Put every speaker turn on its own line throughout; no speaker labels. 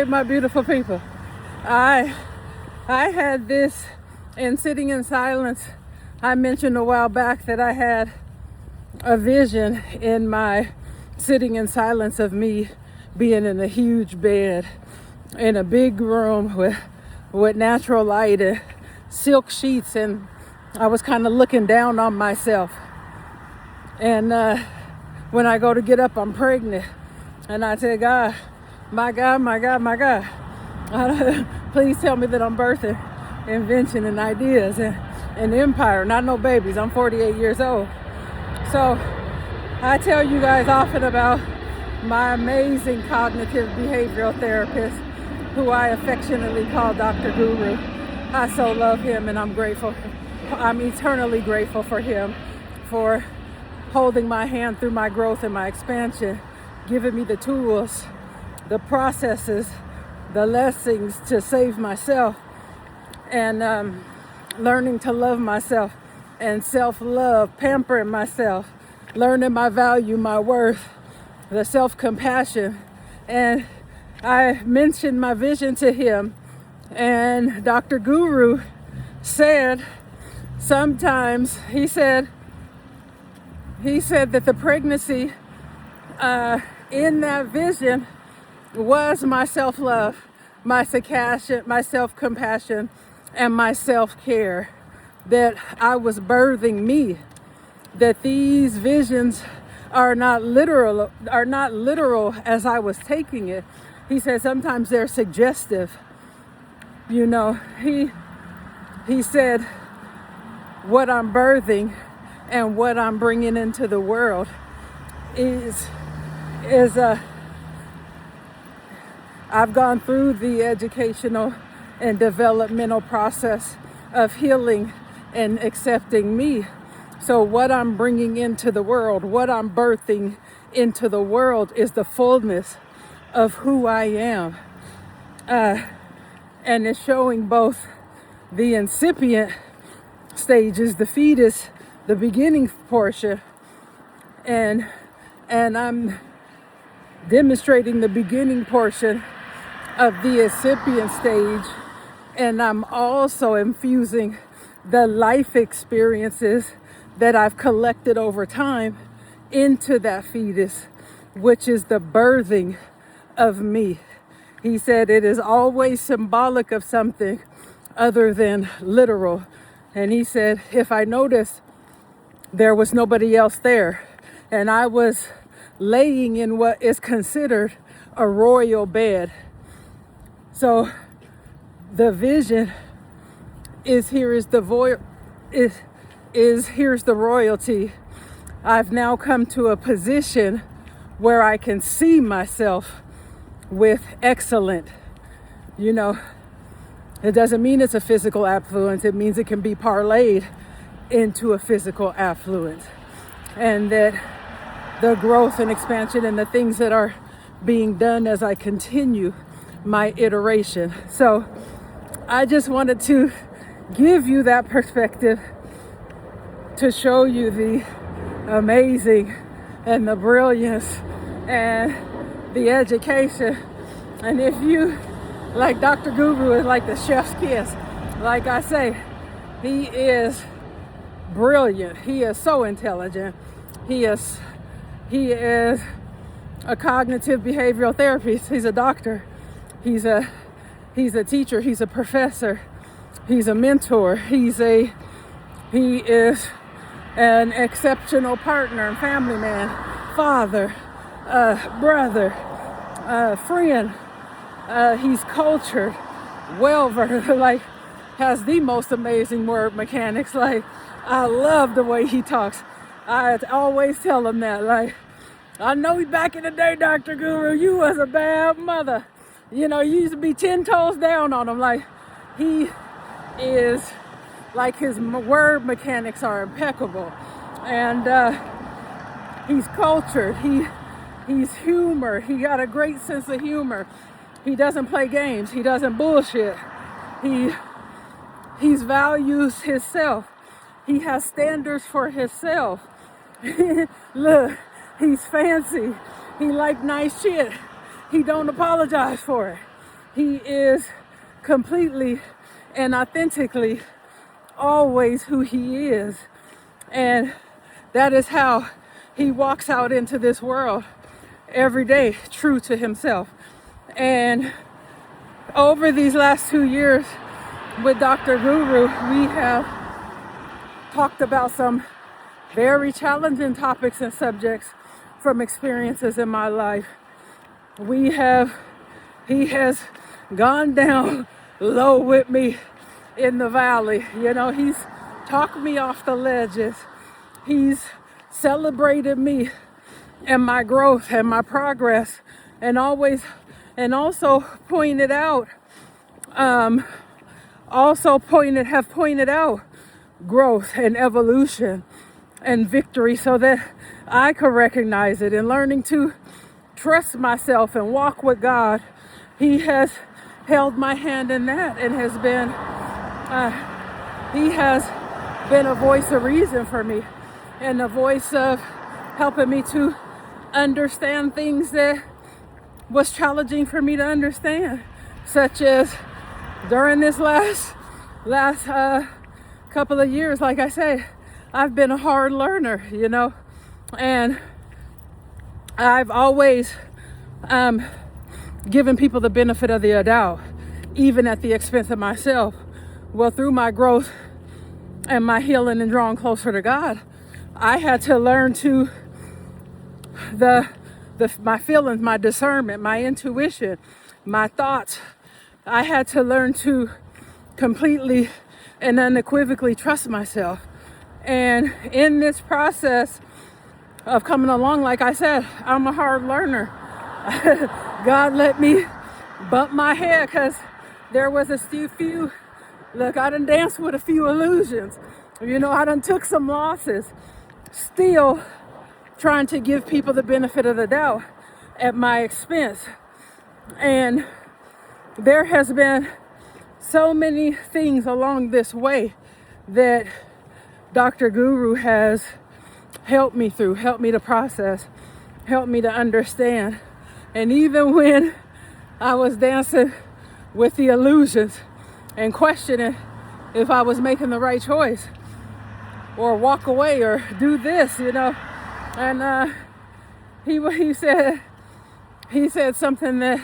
my beautiful people. I had this in sitting in silence. I mentioned a while back that I had a vision in my sitting in silence of me being in a huge bed in a big room with natural light and silk sheets, and I was kind of looking down on myself. And when I go to get up, I'm pregnant, and I say, God, my God, my God, my God, please tell me that I'm birthing invention and ideas and empire, not no babies. I'm 48 years old. So I tell you guys often about my amazing cognitive behavioral therapist, who I affectionately call Dr. Guru. I so love him, and I'm grateful. I'm eternally grateful for him for holding my hand through my growth and my expansion, giving me the tools, the processes, the lessons to save myself, and learning to love myself and self-love, pampering myself, learning my value, my worth, the self-compassion. And I mentioned my vision to him, and Dr. Guru said sometimes, he said that the pregnancy in that vision was my self-love, my self-compassion, and my self-care, that I was birthing me, that these visions are not literal as I was taking it. He said sometimes they're suggestive. You know, he said what I'm birthing and what I'm bringing into the world is I've gone through the educational and developmental process of healing and accepting me. So what I'm bringing into the world, what I'm birthing into the world, is the fullness of who I am. And it's showing both the incipient stages, the fetus, the beginning portion, and I'm demonstrating the beginning portion of the incipient stage, and I'm also infusing the life experiences that I've collected over time into that fetus, which is the birthing of me. He said it is always symbolic of something other than literal. And he said, if I noticed there was nobody else there, and I was laying in what is considered a royal bed. So the vision is here's the royalty. I've now come to a position where I can see myself with excellent. You know, it doesn't mean it's a physical affluence. It means it can be parlayed into a physical affluence. And that the growth and expansion and the things that are being done as I continue my iteration. So I just wanted to give you that perspective to show you the amazing and the brilliance and the education. And if you, like Dr. Guru is like the chef's kiss, like I say, he is brilliant. He is so intelligent. He is a cognitive behavioral therapist. He's a doctor. He's a teacher. He's a professor. He's a mentor. He is an exceptional partner and family man, father, brother, friend. He's cultured, well-versed, like has the most amazing word mechanics. Like, I love the way he talks. I always tell him that, like, I know back in the day, Dr. Guru, you was a bad mother. You know, you used to be 10 toes down on him. Like, he is, like, his word mechanics are impeccable. And he's cultured. He's humor. He got a great sense of humor. He doesn't play games. He doesn't bullshit. He values himself. He has standards for himself. Look, he's fancy. He like nice shit. He don't apologize for it. He is completely and authentically always who he is. And that is how he walks out into this world every day, true to himself. And over these last 2 years with Dr. Guru, we have talked about some very challenging topics and subjects from experiences in my life. He has gone down low with me in the valley. He's talked me off the ledges. He's celebrated me and my growth and my progress, and also pointed out growth and evolution and victory so that I could recognize it. And learning to trust myself and walk with God, he has held my hand in that and he has been a voice of reason for me and a voice of helping me to understand things that was challenging for me to understand, such as during this last couple of years. Like I say, I've been a hard learner, and I've always given people the benefit of the doubt, even at the expense of myself. Well, through my growth and my healing and drawing closer to God, I had to learn to my feelings, my discernment, my intuition, my thoughts. I had to learn to completely and unequivocally trust myself. And in this process of coming along, like I said, I'm a hard learner. God let me bump my head because there was a few, look, I done danced with a few illusions. I done took some losses, still trying to give people the benefit of the doubt at my expense. And there has been so many things along this way that Dr. Guru has helped me through, helped me to process, helped me to understand. And even when I was dancing with the illusions and questioning if I was making the right choice or walk away or do this, and he said something that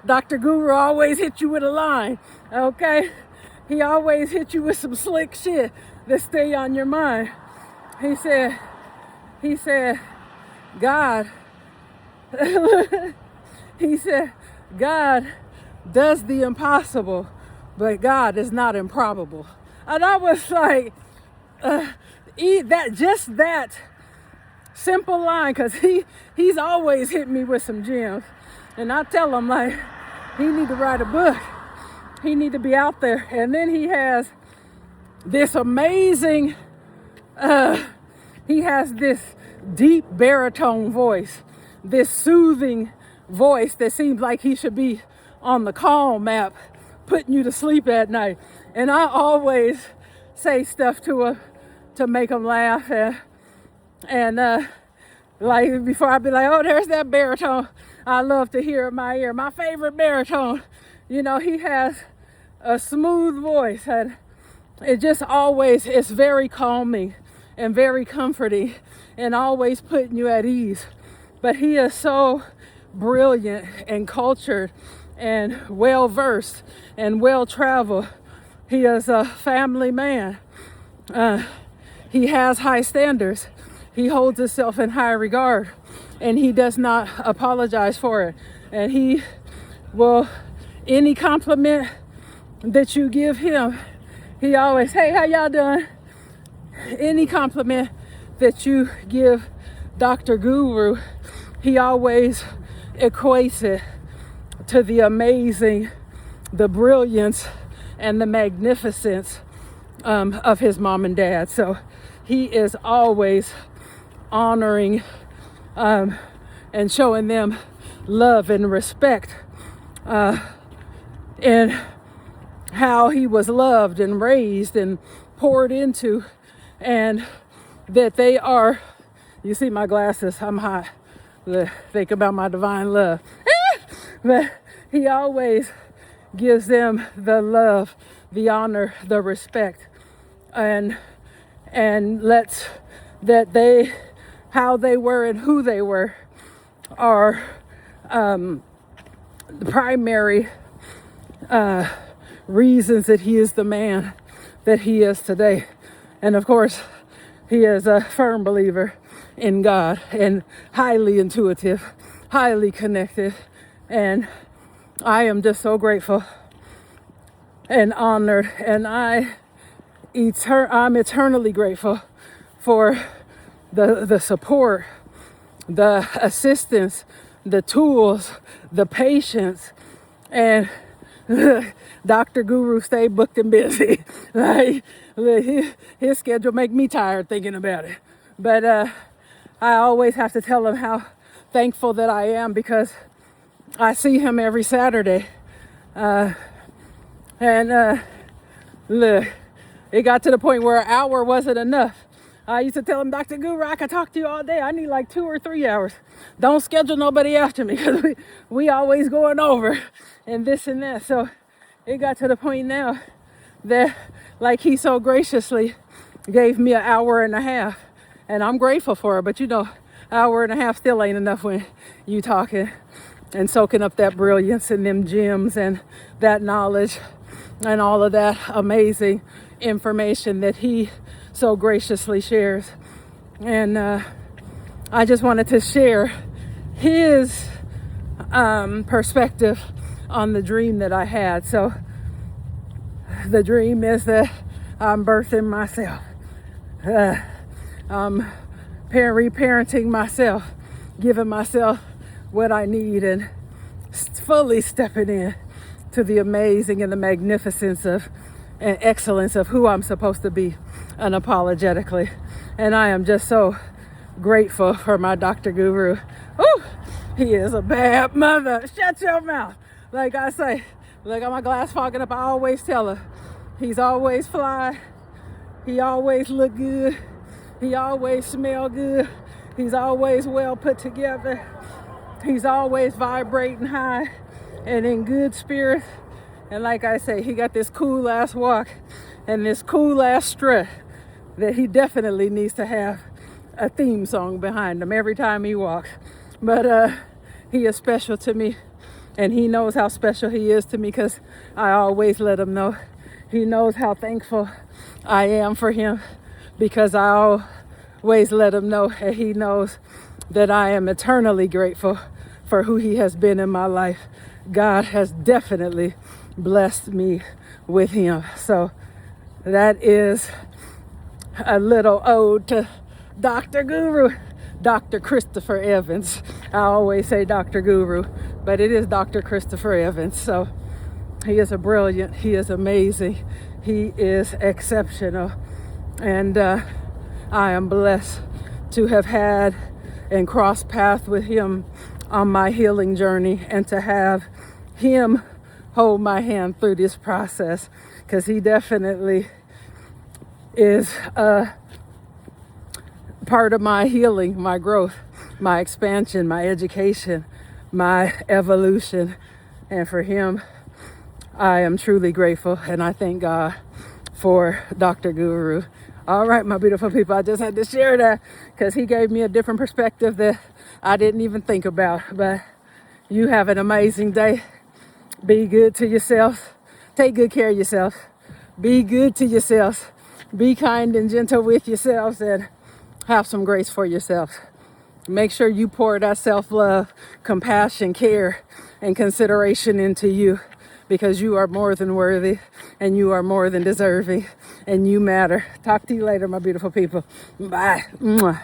Dr. Guru always hit you with a line, okay? He always hit you with some slick shit that stay on your mind. He said, God, he said, God does the impossible, but God is not improbable. And I was like, that simple line, because he's always hit me with some gems. And I tell him, like, he need to write a book. He need to be out there. And then he has this amazing, he has this deep baritone voice, this soothing voice that seems like he should be on the Calm app, putting you to sleep at night. And I always say stuff to him to make him laugh. And like before I'd be like, oh, there's that baritone I love to hear in my ear. My favorite baritone. He has a smooth voice, and it just always, it's very calming and very comforting and always putting you at ease. But he is so brilliant and cultured and well-versed and well-traveled. He is a family man. He has high standards. He holds himself in high regard, and he does not apologize for it. And he will, any compliment that you give him, he always, hey, how y'all doing? Any compliment that you give Dr. Guru, he always equates it to the amazing, the brilliance, and the magnificence of his mom and dad. So he is always honoring and showing them love and respect and how he was loved and raised and poured into, and that they are, you see my glasses, I'm hot, think about my divine love. But he always gives them the love, the honor, the respect, and lets that they, how they were and who they were, are the primary reasons that he is the man that he is today. And of course, he is a firm believer in God and highly intuitive, highly connected. And I am just so grateful and honored. And I'm eternally grateful for the support, the assistance, the tools, the patience, and Dr. Guru stay booked and busy. Like, his schedule make me tired thinking about it. But I always have to tell him how thankful that I am, because I see him every Saturday. And look, it got to the point where an hour wasn't enough. I used to tell him, Dr. Guru, I could talk to you all day. I need like 2 or 3 hours. Don't schedule nobody after me, because we always going over and this and that. So it got to the point now that, like, he so graciously gave me an hour and a half. And I'm grateful for it. But, you know, hour and a half still ain't enough when you talking and soaking up that brilliance and them gems and that knowledge and all of that amazing information that he so graciously shares. And I just wanted to share his perspective on the dream that I had. So the dream is that I'm birthing myself. I'm reparenting myself, giving myself what I need, and fully stepping in to the amazing and the magnificence of and excellence of who I'm supposed to be unapologetically. And I am just so grateful for my Dr. Guru. Ooh, he is a bad mother. Shut your mouth. Like I say, look, got my glass fogging up. I always tell her, he's always fly. He always look good. He always smell good. He's always well put together. He's always vibrating high and in good spirits. And like I say, he got this cool ass walk and this cool ass strut that he definitely needs to have a theme song behind him every time he walks. But he is special to me, and he knows how special he is to me, because I always let him know. He knows how thankful I am for him, because I always let him know, and he knows that I am eternally grateful for who he has been in my life. God has definitely blessed me with him. So that is a little ode to Dr. Guru, Dr. Christopher Evans. I always say Dr. Guru, but it is Dr. Christopher Evans. So he is a brilliant, he is amazing, he is exceptional. And I am blessed to have had and crossed paths with him on my healing journey, and to have him hold my hand through this process, because he definitely is a part of my healing, my growth, my expansion, my education, my evolution. And for him, I am truly grateful, and I thank God for Dr. Guru. All right, my beautiful people, I just had to share that because he gave me a different perspective that I didn't even think about. But you have an amazing day. Be good to yourself. Take good care of yourself. Be good to yourself. Be kind and gentle with yourselves, and have some grace for yourself. Make sure you pour that self-love, compassion, care, and consideration into you, because you are more than worthy, and you are more than deserving, and you matter. Talk to you later, my beautiful people. Bye. Mwah.